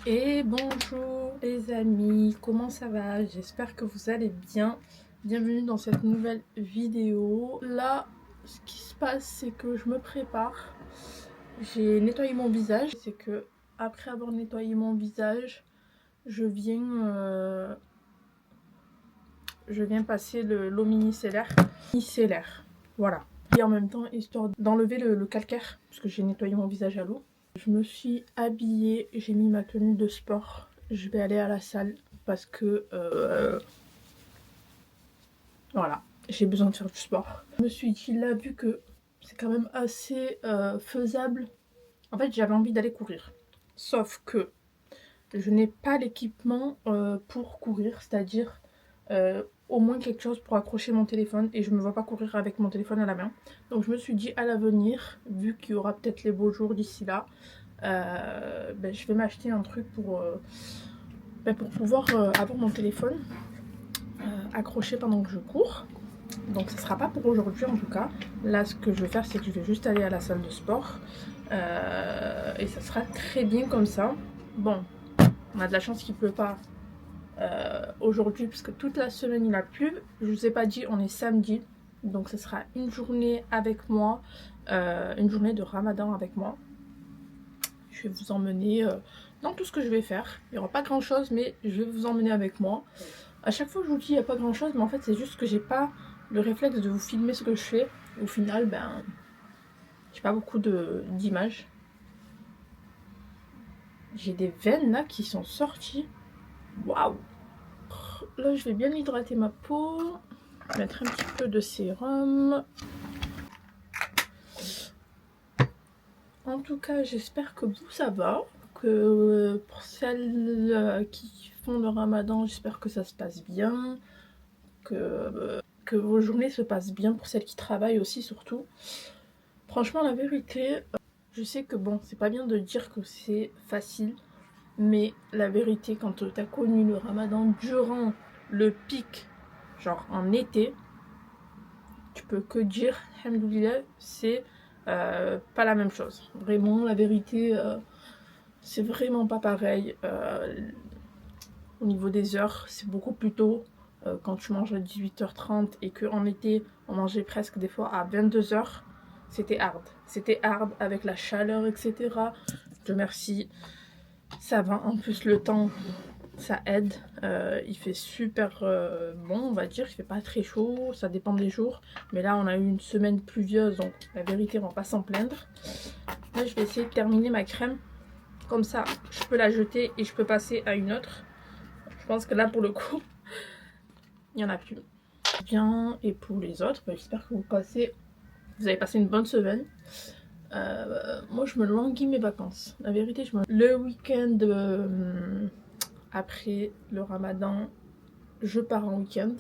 Et bonjour les amis, comment ça va? J'espère que vous allez bien. Bienvenue dans cette nouvelle vidéo. Là, ce qui se passe, c'est que je me prépare. J'ai nettoyé mon visage. C'est que après avoir nettoyé mon visage, je viens passer l'eau micellaire. Voilà. Et en même temps, histoire d'enlever le calcaire, parce que j'ai nettoyé mon visage à l'eau. Je me suis habillée, j'ai mis ma tenue de sport. Je vais aller à la salle parce que voilà, j'ai besoin de faire du sport. Je me suis dit là, vu que c'est quand même assez faisable, en fait j'avais envie d'aller courir. Sauf que je n'ai pas l'équipement pour courir, c'est-à-dire au moins quelque chose pour accrocher mon téléphone, et je me vois pas courir avec mon téléphone à la main. Donc je me suis dit à l'avenir, vu qu'il y aura peut-être les beaux jours d'ici là, je vais m'acheter un truc pour pouvoir avoir mon téléphone accroché pendant que je cours. Donc ça sera pas pour aujourd'hui en tout cas. Là ce que je vais faire, c'est que je vais juste aller à la salle de sport et ça sera très bien comme ça. Bon, on a de la chance qu'il pleut pas aujourd'hui, parce que toute la semaine il a plu. Je vous ai pas dit, on est samedi, donc ce sera une journée avec moi, une journée de Ramadan avec moi. Je vais vous emmener dans tout ce que je vais faire. Il n'y aura pas grand chose, mais je vais vous emmener avec moi. À chaque fois je vous dis il n'y a pas grand chose, mais en fait c'est juste que j'ai pas le réflexe de vous filmer ce que je fais. Au final, j'ai pas beaucoup d'images. J'ai des veines là qui sont sorties. Waouh! Là je vais bien hydrater ma peau, mettre un petit peu de sérum. En tout cas, j'espère que vous ça va, que pour celles qui font le ramadan, j'espère que ça se passe bien, que vos journées se passent bien, pour celles qui travaillent aussi surtout. Franchement, la vérité, je sais que bon, c'est pas bien de dire que c'est facile, mais la vérité, quand tu as connu le ramadan durant le pic, genre en été, tu peux que dire, alhamdoulilah, c'est pas la même chose. Vraiment, la vérité, c'est vraiment pas pareil. Au niveau des heures, c'est beaucoup plus tôt. Quand tu manges à 18h30 et qu'en été, on mangeait presque des fois à 22h, c'était hard. C'était hard avec la chaleur, etc. Dieu merci, ça va. En plus, le temps, ça aide. Il fait super bon, on va dire. Il fait pas très chaud, ça dépend des jours. Mais là, on a eu une semaine pluvieuse, donc la vérité, on va pas s'en plaindre. Là, je vais essayer de terminer ma crème. Comme ça, je peux la jeter et je peux passer à une autre. Je pense que là, pour le coup, il n'y en a plus. Bien, et pour les autres, j'espère que vous avez passé une bonne semaine. Moi, je me languis mes vacances. La vérité, le week-end après le ramadan, je pars en week-end.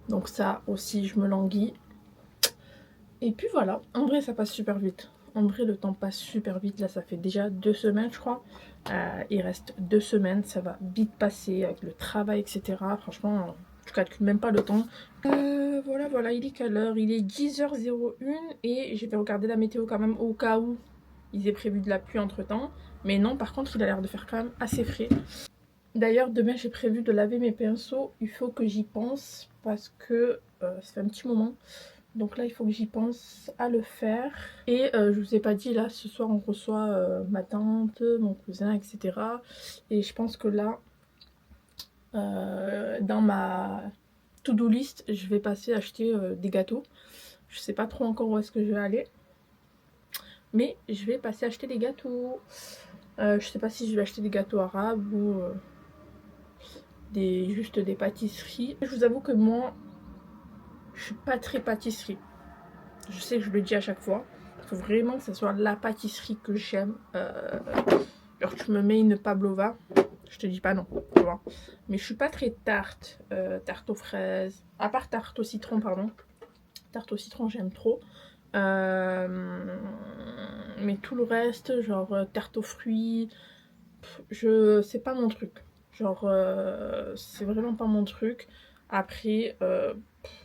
Donc ça aussi, je me languis. Et puis voilà, en vrai ça passe super vite. En vrai le temps passe super vite, là ça fait déjà 2 semaines je crois. Il reste 2 semaines, ça va vite passer avec le travail etc. Franchement je calcule même pas le temps. Voilà, il est quelle heure? Il est 10h01 et je vais regarder la météo quand même au cas où il est prévu de la pluie entre temps. Mais non, par contre il a l'air de faire quand même assez frais. D'ailleurs demain j'ai prévu de laver mes pinceaux, il faut que j'y pense parce que ça fait un petit moment. Donc là il faut que j'y pense à le faire. Et je vous ai pas dit, là ce soir on reçoit ma tante, mon cousin etc. Et je pense que là dans ma to-do list je vais passer acheter des gâteaux. Je sais pas trop encore où est-ce que je vais aller, mais je vais passer acheter des gâteaux. Je sais pas si je vais acheter des gâteaux arabes ou juste des pâtisseries. Je vous avoue que moi je suis pas très pâtisserie. Je sais que je le dis à chaque fois. Il faut vraiment que ce soit la pâtisserie que j'aime. Genre tu me mets une pavlova, je te dis pas non, tu vois. Mais je suis pas très tarte, tarte aux fraises, à part tarte au citron, pardon. Tarte au citron j'aime trop. Mais tout le reste, genre tarte aux fruits, c'est pas mon truc. Genre c'est vraiment pas mon truc. Après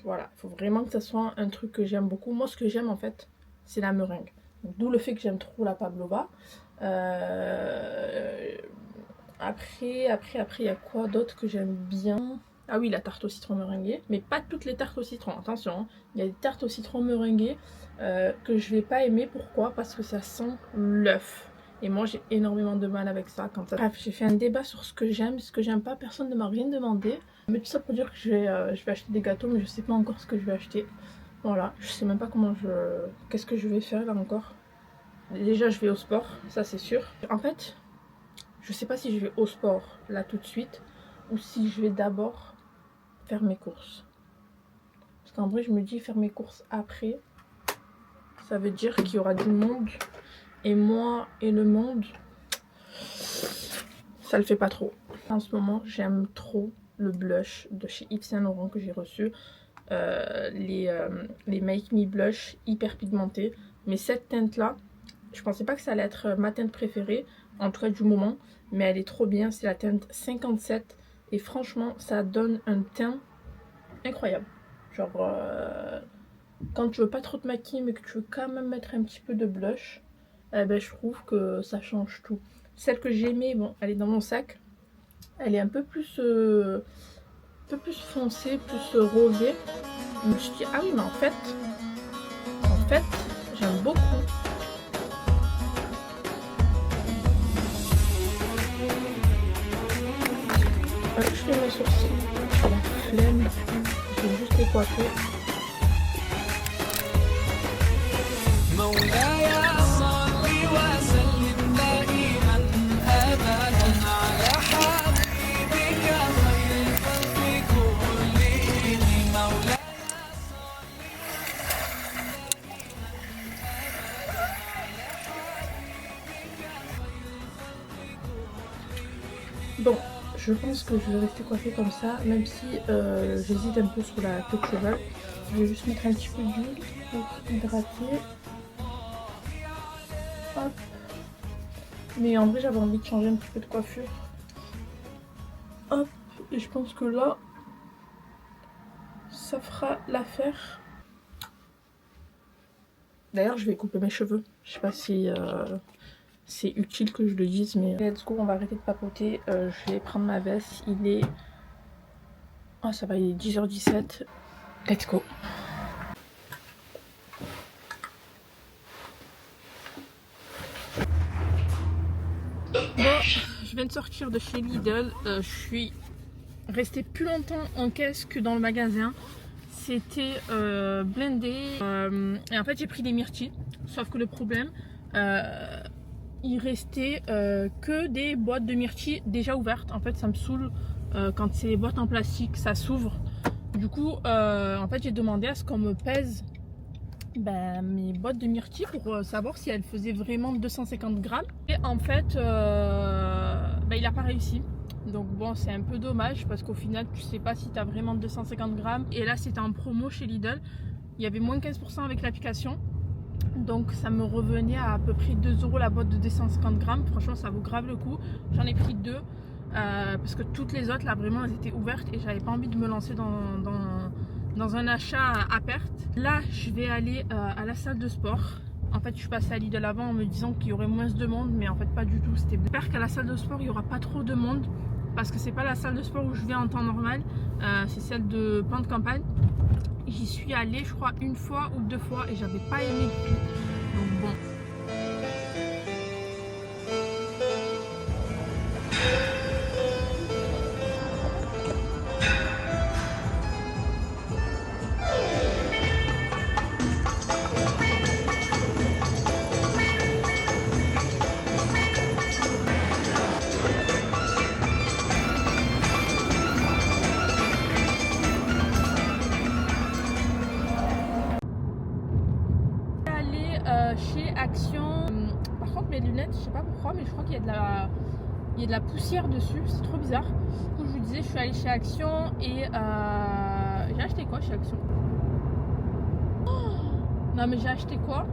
voilà, il faut vraiment que ça soit un truc que j'aime beaucoup. Moi ce que j'aime en fait c'est la meringue. D'où le fait que j'aime trop la pavlova. Après il y a quoi d'autre que j'aime bien? Ah oui, la tarte au citron meringuée. Mais pas toutes les tartes au citron, attention. Hein. Il y a des tartes au citron meringuées que je vais pas aimer. Pourquoi? Parce que ça sent l'œuf. Et moi j'ai énormément de mal avec ça. Bref, j'ai fait un débat sur ce que j'aime, ce que j'aime pas. Personne ne m'a rien demandé. Mais tout ça pour dire que je vais acheter des gâteaux, mais je sais pas encore ce que je vais acheter. Voilà, je sais même pas qu'est-ce que je vais faire là encore. Déjà je vais au sport, ça c'est sûr. En fait, je sais pas si je vais au sport là tout de suite ou si je vais d'abord faire mes courses. Parce qu'en vrai je me dis faire mes courses après, ça veut dire qu'il y aura du monde. Et moi et le monde, ça le fait pas trop. En ce moment j'aime trop le blush de chez Yves Saint Laurent que j'ai reçu. Les Make Me Blush hyper pigmentés. Mais cette teinte là, je pensais pas que ça allait être ma teinte préférée, en tout cas du moment, mais elle est trop bien. C'est la teinte 57 et franchement ça donne un teint incroyable. Genre quand tu veux pas trop te maquiller mais que tu veux quand même mettre un petit peu de blush, eh ben, je trouve que ça change tout. Celle que j'ai aimée, bon elle est dans mon sac, elle est un peu plus foncée, plus rosée. Je me suis dit ah oui mais en fait j'aime beaucoup. Je fais mes sourcils, j'ai la flemme, je vais juste les coiffer. Bon, je pense que je vais rester coiffée comme ça, même si j'hésite un peu sur la queue de cheval. Je vais juste mettre un petit peu d'huile pour hydrater. Hop. Mais en vrai, j'avais envie de changer un petit peu de coiffure. Hop, et je pense que là, ça fera l'affaire. D'ailleurs, je vais couper mes cheveux. Je sais pas si c'est utile que je le dise, mais let's go, on va arrêter de papoter. Je vais prendre ma veste. Il est... Oh, ça va, il est 10h17. Let's go. Bon, je viens de sortir de chez Lidl. Je suis restée plus longtemps en caisse que dans le magasin. C'était blindé. Et en fait, j'ai pris des myrtilles. Sauf que le problème, il restait que des boîtes de myrtilles déjà ouvertes. En fait, ça me saoule quand c'est les boîtes en plastique, ça s'ouvre. Du coup, en fait, j'ai demandé à ce qu'on me pèse mes boîtes de myrtilles pour savoir si elles faisaient vraiment 250 grammes. Et en fait, il n'a pas réussi. Donc bon, c'est un peu dommage parce qu'au final, tu sais pas si tu as vraiment 250 grammes. Et là, c'était en promo chez Lidl. Il y avait moins 15% avec l'application. Donc ça me revenait à peu près 2 € la boîte de 250 grammes. Franchement, ça vaut grave le coup. J'en ai pris 2 parce que toutes les autres, là, vraiment, elles étaient ouvertes et j'avais pas envie de me lancer dans un achat à perte. Là, je vais aller à la salle de sport. En fait, je suis passée à Lidl avant en me disant qu'il y aurait moins de monde, mais en fait, pas du tout. J'espère qu'à la salle de sport, il n'y aura pas trop de monde parce que c'est pas la salle de sport où je vais en temps normal. C'est celle de Pan de Campagne. J'y suis allée, je crois, 1 fois ou 2 fois et j'avais pas aimé du tout. Donc bon. Chez Action. Par contre, mes lunettes, je sais pas pourquoi, mais je crois qu'il y a de la poussière dessus, c'est trop bizarre. Comme je vous disais, je suis allée chez Action et j'ai acheté quoi chez Action? Non, mais j'ai acheté quoi?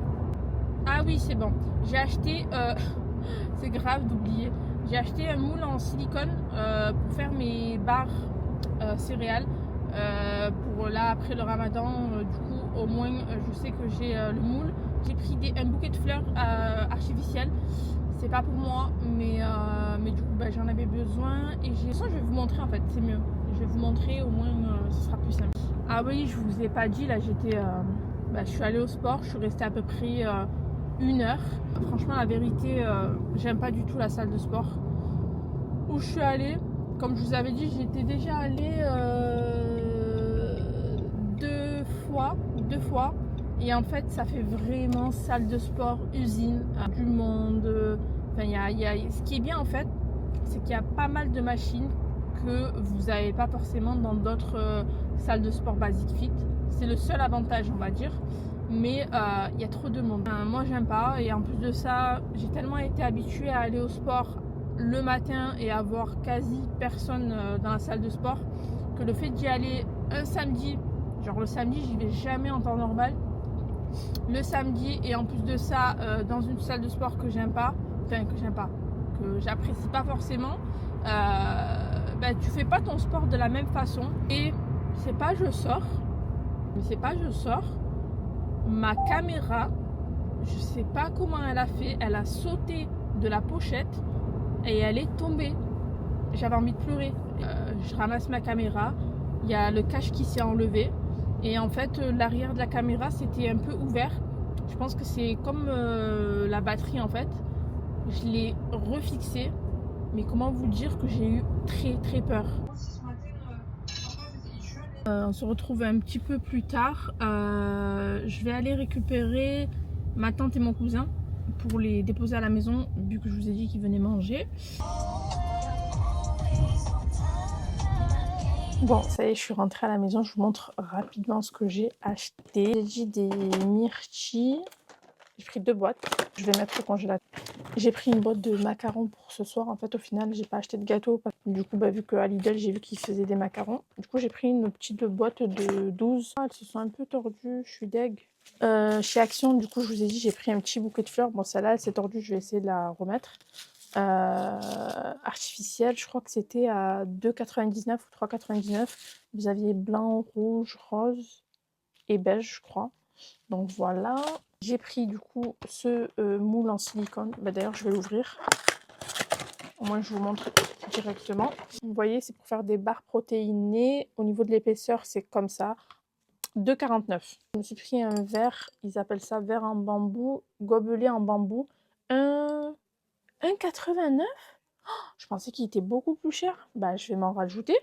Ah oui, c'est bon. J'ai acheté, c'est grave d'oublier, j'ai acheté un moule en silicone pour faire mes barres céréales. Pour là, après le ramadan, du coup, au moins, je sais que j'ai le moule. J'ai pris un bouquet de fleurs artificielles. C'est pas pour moi, mais du coup, bah, j'en avais besoin. Et ça, je vais vous montrer en fait, c'est mieux. Je vais vous montrer, au moins, ce sera plus simple. Ah oui, je vous ai pas dit, là, je suis allée au sport, je suis restée à peu près 1 heure. Franchement, la vérité, j'aime pas du tout la salle de sport où je suis allée. Comme je vous avais dit, j'étais déjà allée 2 fois. Et en fait, ça fait vraiment salle de sport, usine, du monde. Enfin, ce qui est bien en fait, c'est qu'il y a pas mal de machines que vous n'avez pas forcément dans d'autres salles de sport basic fit. C'est le seul avantage, on va dire. Mais il y a trop de monde. Moi, j'aime pas. Et en plus de ça, j'ai tellement été habituée à aller au sport le matin et avoir quasi personne dans la salle de sport que le fait d'y aller un samedi, genre le samedi, j'y vais jamais en temps normal. Le samedi, et en plus de ça, dans une salle de sport que j'apprécie pas forcément, tu fais pas ton sport de la même façon. Et c'est pas je sors, ma caméra, je sais pas comment elle a fait, elle a sauté de la pochette et elle est tombée. J'avais envie de pleurer. Je ramasse ma caméra, il y a le cache qui s'est enlevé. Et en fait, l'arrière de la caméra, c'était un peu ouvert. Je pense que c'est comme la batterie en fait. Je l'ai refixée. Mais comment vous dire que j'ai eu très très peur. On se retrouve un petit peu plus tard. Je vais aller récupérer ma tante et mon cousin pour les déposer à la maison, vu que je vous ai dit qu'ils venaient manger. Bon, ça y est, je suis rentrée à la maison. Je vous montre rapidement ce que j'ai acheté. J'ai dit des myrtilles. J'ai pris 2 boîtes. Je vais mettre au congélateur. J'ai pris une boîte de macarons pour ce soir. En fait, au final, j'ai pas acheté de gâteau. Du coup, vu qu'à Lidl, j'ai vu qu'ils faisaient des macarons. Du coup, j'ai pris une petite boîte de 12. Elles se sont un peu tordues. Je suis deg. Chez Action, du coup, je vous ai dit, j'ai pris un petit bouquet de fleurs. Bon, celle-là, elle s'est tordue. Je vais essayer de la remettre. Artificielle, je crois que c'était à 2,99 ou 3,99. Vous aviez blanc, rouge, rose et beige, je crois. Donc voilà. J'ai pris du coup ce moule en silicone. D'ailleurs, je vais l'ouvrir. Au moins, je vous montre directement. Vous voyez, c'est pour faire des barres protéinées. Au niveau de l'épaisseur, c'est comme ça. 2,49. Je me suis pris un verre. Ils appellent ça verre en bambou, gobelet en bambou. 1,89. Je pensais qu'il était beaucoup plus cher. Je vais m'en rajouter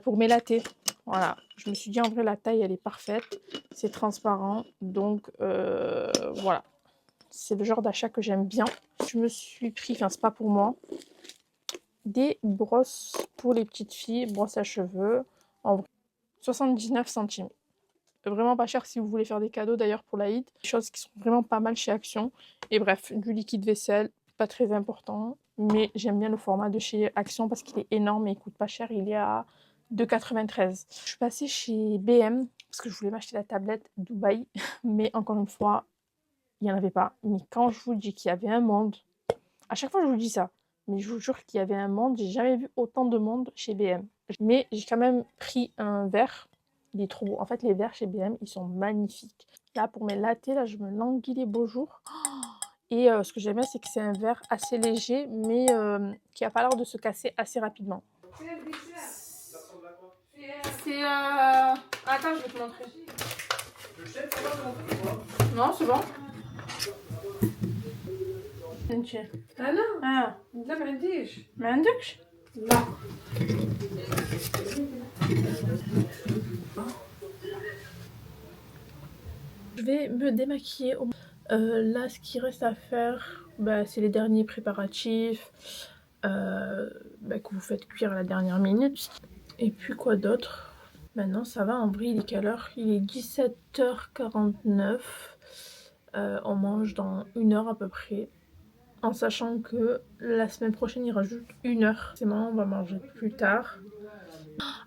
pour mes lattés. Voilà, je me suis dit en vrai la taille elle est parfaite, c'est transparent, donc voilà, c'est le genre d'achat que j'aime bien. Je me suis pris, enfin c'est pas pour moi, des brosses pour les petites filles, brosses à cheveux, en vrai, 79 centimes. Vraiment pas cher si vous voulez faire des cadeaux d'ailleurs pour l'Aïd. Des choses qui sont vraiment pas mal chez Action. Et bref, du liquide vaisselle, pas très important. Mais j'aime bien le format de chez Action parce qu'il est énorme et il coûte pas cher. Il est à 2,93. Je suis passée chez BM parce que je voulais m'acheter la tablette Dubaï, mais encore une fois, il n'y en avait pas. Mais quand je vous dis qu'il y avait un monde, à chaque fois je vous dis ça, mais je vous jure qu'il y avait un monde, j'ai jamais vu autant de monde chez BM. Mais j'ai quand même pris un verre, il est trop beau. En fait, les verres chez BM, ils sont magnifiques. Là, pour mes lattés, là, je me languis les beaux jours. Et ce que j'aime bien, c'est que c'est un verre assez léger, mais qui a pas l'air de se casser assez rapidement. C'est attends, je vais te montrer. Non, c'est bon. انت انا لا ما عنديش ما عندكش؟ لا Je vais me démaquiller. Là, ce qui reste à faire, bah, c'est les derniers préparatifs que vous faites cuire à la dernière minute. Et puis quoi d'autre? Maintenant, ça va. En vrai, il est quelle heure? Il est 17h49. On mange dans 1 heure à peu près. En sachant que la semaine prochaine, il rajoute 1 heure. C'est marrant, on va manger plus tard.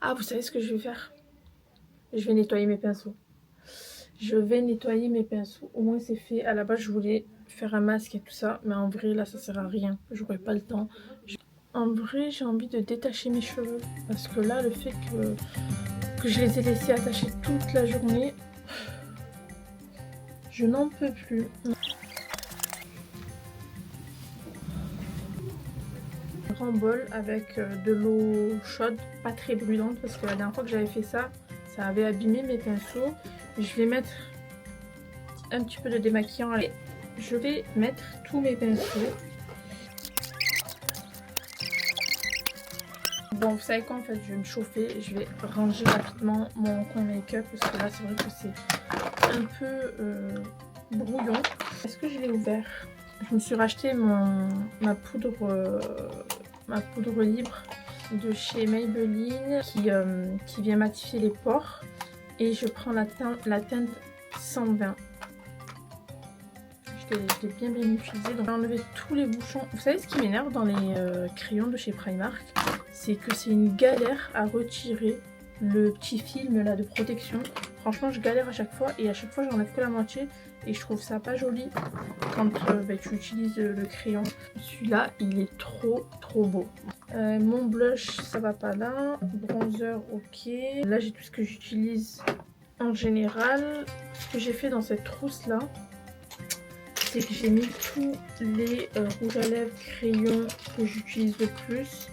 Ah, vous savez ce que je vais faire? Je vais nettoyer mes pinceaux. Je vais nettoyer mes pinceaux. Au moins, c'est fait. À la base, je voulais faire un masque et tout ça. Mais en vrai, là, ça sert à rien. J'aurais pas le temps. En vrai, j'ai envie de détacher mes cheveux. Parce que là, le fait que je les ai laissés attachés toute la journée, je n'en peux plus. Un grand bol avec de l'eau chaude, pas très brûlante. Parce que la dernière fois que j'avais fait ça, ça avait abîmé mes pinceaux. Je vais mettre un petit peu de démaquillant. Allez, je vais mettre tous mes pinceaux. Bon, vous savez quoi, en fait, je vais me chauffer et je vais ranger rapidement mon coin make-up parce que là, c'est vrai que c'est un peu brouillon. Est-ce que je l'ai ouvert? Je me suis racheté ma poudre libre de chez Maybelline qui vient matifier les pores. Et je prends la teinte 120. Je l'ai bien utilisée. Donc, je vais enlever tous les bouchons. Vous savez ce qui m'énerve dans les crayons de chez Primark? C'est que c'est une galère à retirer le petit film là de protection. Franchement, je galère à chaque fois. Et à chaque fois, j'enlève que la moitié. Et je trouve ça pas joli quand tu utilises le crayon. Celui-là, il est trop beau. Mon blush, ça va pas là. Bronzer, ok. Là, j'ai tout ce que j'utilise en général. Ce que j'ai fait dans cette trousse là, c'est que j'ai mis tous les rouges à lèvres crayons que j'utilise le plus.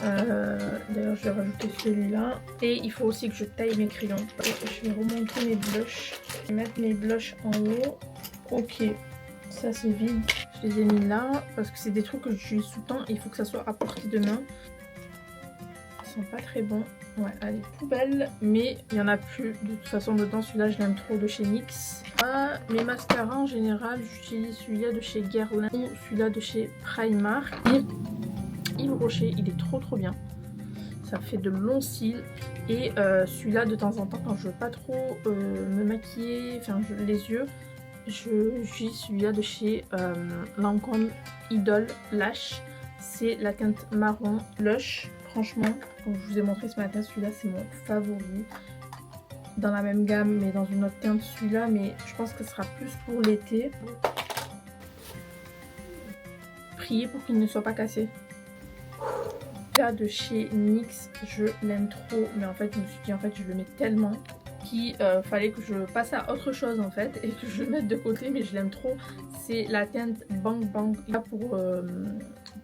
D'ailleurs, je vais rajouter celui-là. Et il faut aussi que je taille mes crayons. Je vais remonter mes blushs. Je vais mettre mes blushs en haut. Ok, ça c'est vide. Je les ai mis là parce que c'est des trucs que j'utilise tout le temps et il faut que ça soit à portée de main. Ils sont pas très bons. Ouais, allez, poubelle. Mais il y en a plus de toute façon dedans. Celui-là, je l'aime trop, de chez NYX. Mes mascaras en général, j'utilise celui-là de chez Guerlain ou celui-là de chez Primark. Yves Rocher, il est trop bien. Ça fait de longs cils. Et celui-là, de temps en temps, quand je veux pas trop me maquiller, enfin les yeux, j'utilise celui-là de chez Lancôme Idol Lash. C'est la teinte marron Lush. Franchement, comme je vous ai montré ce matin, celui-là c'est mon favori. Dans la même gamme, mais dans une autre teinte, celui-là, mais je pense que ce sera plus pour l'été. Priez pour qu'il ne soit pas cassé. Là de chez NYX, je l'aime trop, mais en fait je me suis dit en fait je le mets tellement qu'il fallait que je passe à autre chose en fait et que je le mette de côté, mais je l'aime trop. C'est la teinte Bang Bang. Là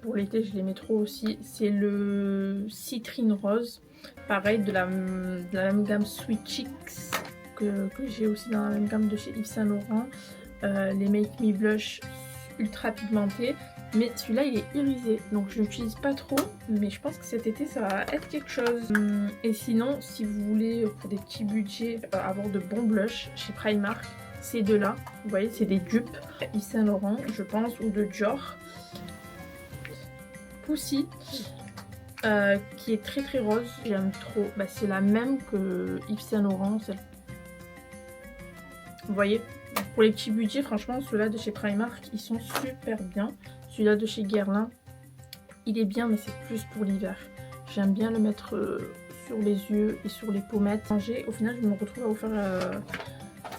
pour l'été je l'aimais trop aussi. C'est le citrine rose, pareil de la même gamme Sweet Cheeks que j'ai aussi dans la même gamme de chez Yves Saint Laurent. Les Make Me Blush ultra pigmentés. Mais celui-là il est irisé, donc je l'utilise pas trop, mais je pense que cet été ça va être quelque chose. Et sinon, si vous voulez pour des petits budgets avoir de bons blushs chez Primark, ces deux-là, vous voyez, c'est des dupes Yves Saint Laurent, je pense, ou de Dior. Pussy, qui est très rose, j'aime trop. Bah, c'est la même que Yves Saint Laurent, celle. Vous voyez, pour les petits budgets, franchement, ceux-là de chez Primark, ils sont super bien. Celui-là de chez Guerlain, il est bien, mais c'est plus pour l'hiver. J'aime bien le mettre sur les yeux et sur les pommettes. Au final, je me retrouve à vous faire...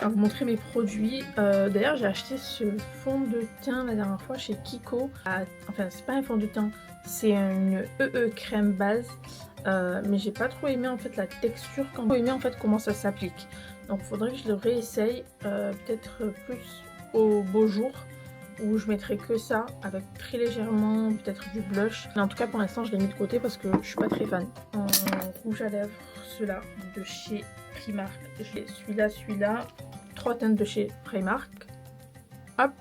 à vous montrer mes produits. D'ailleurs, j'ai acheté ce fond de teint la dernière fois chez Kiko. Enfin, c'est pas un fond de teint, c'est une crème base. Mais j'ai pas trop aimé en fait la texture, quand j'ai aimé en fait comment ça s'applique. Donc, il faudrait que je le réessaye peut-être plus au beau jour, où je mettrai que ça avec très légèrement peut-être du blush. Mais en tout cas, pour l'instant, je l'ai mis de côté parce que je suis pas très fan. En rouge à lèvres, ceux-là de chez Primark. J'ai celui-là, 3 teintes de chez Primark. Hop.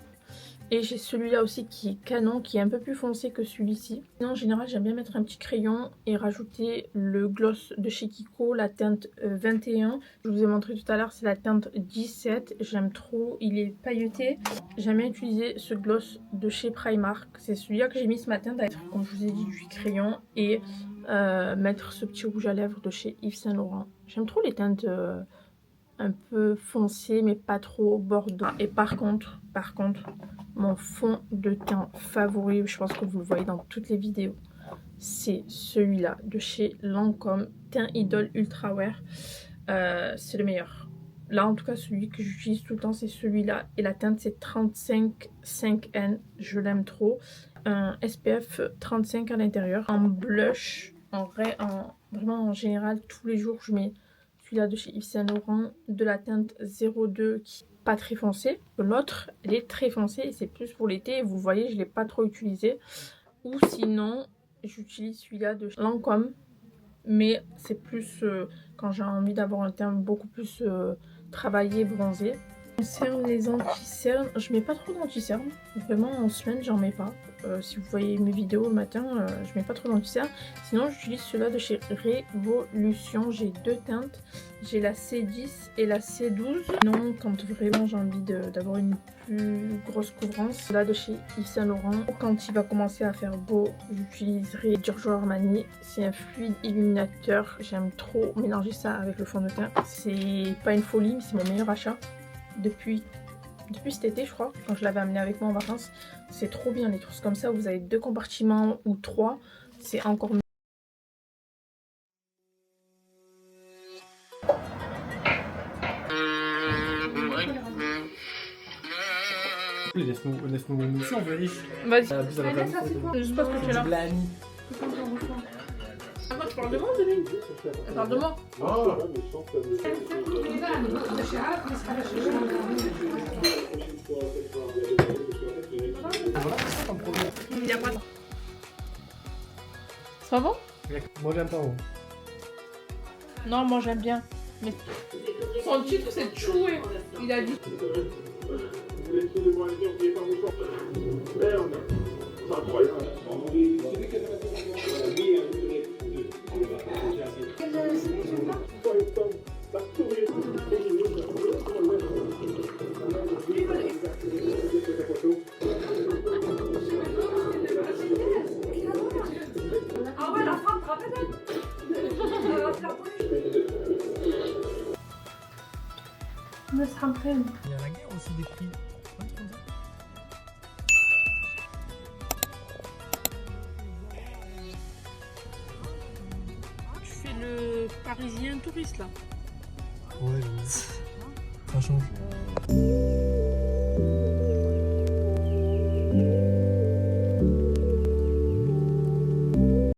Et j'ai celui-là aussi qui est canon, qui est un peu plus foncé que celui-ci. En général, j'aime bien mettre un petit crayon et rajouter le gloss de chez Kiko, la teinte 21. Je vous ai montré tout à l'heure, c'est la teinte 17. J'aime trop, il est pailleté. J'aime bien utiliser ce gloss de chez Primark. C'est celui-là que j'ai mis ce matin, comme je vous ai dit, du crayon. Et mettre ce petit rouge à lèvres de chez Yves Saint Laurent. J'aime trop les teintes un peu foncées, mais pas trop bordeaux. Et par contre, mon fond de teint favori, je pense que vous le voyez dans toutes les vidéos, c'est celui-là de chez Lancôme, teint Idol Ultra Wear. C'est le meilleur. Là, en tout cas, celui que j'utilise tout le temps, c'est celui-là. Et la teinte, c'est 35 5N. Je l'aime trop. Un SPF 35 à l'intérieur. En blush, vraiment en général, tous les jours, je mets celui-là de chez Yves Saint Laurent, de la teinte 02 qui n'est pas très foncée. L'autre, elle est très foncée et c'est plus pour l'été. Vous voyez, je ne l'ai pas trop utilisé. Ou sinon, j'utilise celui-là de Lancôme. Mais c'est plus quand j'ai envie d'avoir un teint beaucoup plus travaillé, bronzé. Concernant les anti-cernes, je mets pas trop d'anti-cernes. Vraiment en semaine, j'en mets pas. Si vous voyez mes vidéos le matin, je mets pas trop d'anti-cernes. Sinon, j'utilise ceux-là de chez Révolution. J'ai 2 teintes. J'ai la C10 et la C12. Non, quand vraiment j'ai envie d'avoir une plus grosse couvrance, ceux-là de chez Yves Saint Laurent. Quand il va commencer à faire beau, j'utiliserai Giorgio Armani. C'est un fluide illuminateur. J'aime trop mélanger ça avec le fond de teint. C'est pas une folie, mais c'est mon meilleur achat. Depuis cet été, je crois, quand je l'avais amené avec moi en vacances. C'est trop bien, les trousses comme ça, où vous avez 2 compartiments ou 3, c'est encore mieux. Laisse-nous une mission, vas-y. Vas-y. Je pense que tu es là. Ah, tu parles de moi, Denis? Elle parle de moi. Il y a pas de... C'est pas bon? Moi j'aime pas. Non, moi j'aime bien. Mais son titre c'est Choué. Il a dit. Ah ouais, la femme, te rappelles? Mais ça rappelle. Il y a la guerre aussi des prix. Tu fais le parisien touriste là. Ouais, ça change.